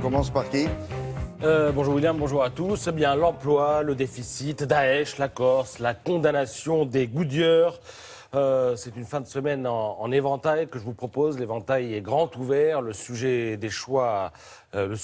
commence par qui? Bonjour William, bonjour à tous. Eh bien, l'emploi, le déficit, Daesh, la Corse, la condamnation des Goodyear. C'est une fin de semaine en éventail que je vous propose. L'éventail est grand ouvert, le sujet des choix, le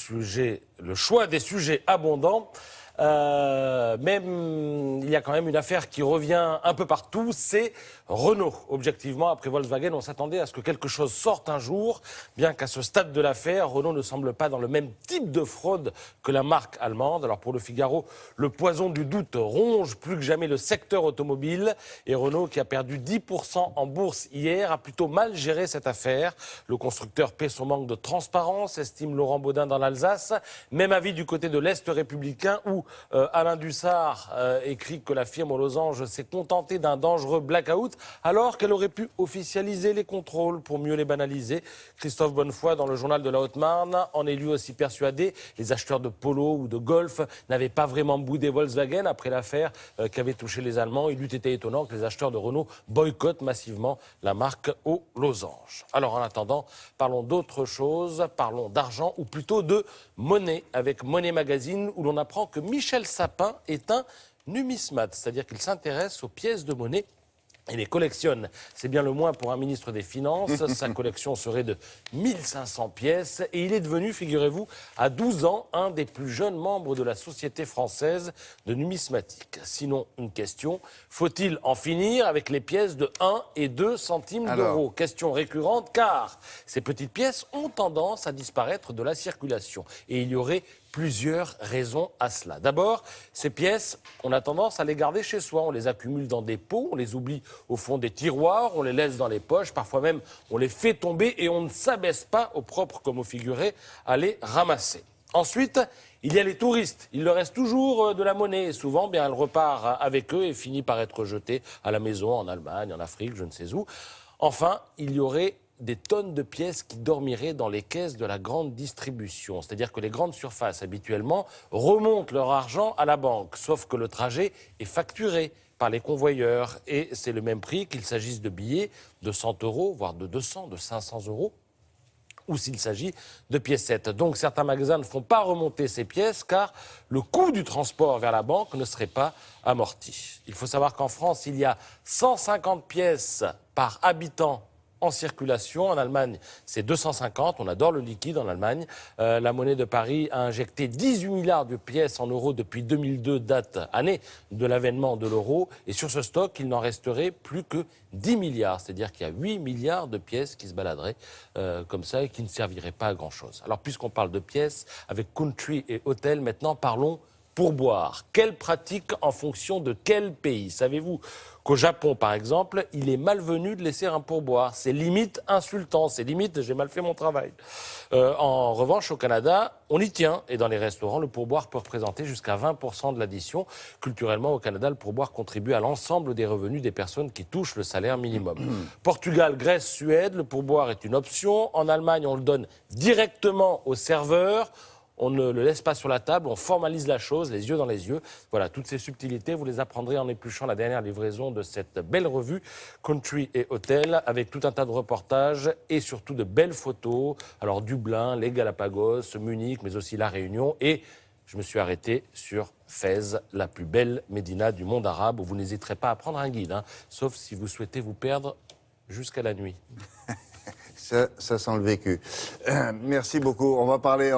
choix des sujets abondants. Il y a quand même une affaire qui revient un peu partout, c'est Renault. Objectivement, après Volkswagen, on s'attendait à ce que quelque chose sorte un jour, bien qu'à ce stade de l'affaire, Renault ne semble pas dans le même type de fraude que la marque allemande. Alors pour le Figaro, le poison du doute ronge plus que jamais le secteur automobile et Renault, qui a perdu 10% en bourse hier, a plutôt mal géré cette affaire. Le constructeur paie son manque de transparence, estime Laurent Baudin dans l'Alsace. Même avis du côté de l'Est républicain où Alain Dussard écrit que la firme aux losanges s'est contentée d'un dangereux blackout alors qu'elle aurait pu officialiser les contrôles pour mieux les banaliser. Christophe Bonnefoy, dans le journal de la Haute-Marne, en est lui aussi persuadé. Les acheteurs de polo ou de golf n'avaient pas vraiment boudé Volkswagen après l'affaire qui avait touché les Allemands. Il eût été étonnant que les acheteurs de Renault boycottent massivement la marque aux losanges. Alors en attendant, parlons d'autre chose, parlons d'argent ou plutôt de monnaie avec Money Magazine où l'on apprend que Michel Sapin est un numismate, c'est-à-dire qu'il s'intéresse aux pièces de monnaie et les collectionne. C'est bien le moins pour un ministre des Finances. Sa collection serait de 1500 pièces. Et il est devenu, figurez-vous, à 12 ans, un des plus jeunes membres de la Société française de numismatique. Sinon, une question, faut-il en finir avec les pièces de 1 et 2 centimes d'euros? Question récurrente, car ces petites pièces ont tendance à disparaître de la circulation. Et il y aurait plusieurs raisons à cela. D'abord, ces pièces, on a tendance à les garder chez soi. On les accumule dans des pots, on les oublie au fond des tiroirs, on les laisse dans les poches, parfois même on les fait tomber et on ne s'abaisse pas, au propre comme au figuré, à les ramasser. Ensuite, il y a les touristes. Il leur reste toujours de la monnaie et souvent, bien, elle repart avec eux et finit par être jetée à la maison, en Allemagne, en Afrique, je ne sais où. Enfin, il y aurait des tonnes de pièces qui dormiraient dans les caisses de la grande distribution. C'est-à-dire que les grandes surfaces, habituellement, remontent leur argent à la banque, sauf que le trajet est facturé par les convoyeurs. Et c'est le même prix qu'il s'agisse de billets de 100 euros, voire de 200, de 500 euros, ou s'il s'agit de piécettes. Donc certains magasins ne font pas remonter ces pièces car le coût du transport vers la banque ne serait pas amorti. Il faut savoir qu'en France, il y a 150 pièces par habitant en circulation. En Allemagne, c'est 250. On adore le liquide en Allemagne. La monnaie de Paris a injecté 18 milliards de pièces en euros depuis 2002, année de l'avènement de l'euro. Et sur ce stock, il n'en resterait plus que 10 milliards. C'est-à-dire qu'il y a 8 milliards de pièces qui se baladeraient comme ça et qui ne serviraient pas à grand-chose. Alors, puisqu'on parle de pièces, avec Country et Hôtel, maintenant parlons pourboire. Quelle pratique en fonction de quel pays? Savez-vous qu'au Japon, par exemple, il est malvenu de laisser un pourboire? C'est limite insultant, c'est limite j'ai mal fait mon travail. En revanche, au Canada, on y tient. Et dans les restaurants, le pourboire peut représenter jusqu'à 20% de l'addition. Culturellement, au Canada, le pourboire contribue à l'ensemble des revenus des personnes qui touchent le salaire minimum. Portugal, Grèce, Suède, le pourboire est une option. En Allemagne, on le donne directement au serveur. On ne le laisse pas sur la table, on formalise la chose, les yeux dans les yeux. Voilà, toutes ces subtilités, vous les apprendrez en épluchant la dernière livraison de cette belle revue Country et Hôtel, avec tout un tas de reportages et surtout de belles photos. Alors Dublin, les Galapagos, Munich, mais aussi La Réunion. Et je me suis arrêté sur Fès, la plus belle médina du monde arabe, où vous n'hésiterez pas à prendre un guide, sauf si vous souhaitez vous perdre jusqu'à la nuit. Ça sent le vécu. Merci beaucoup. On va parler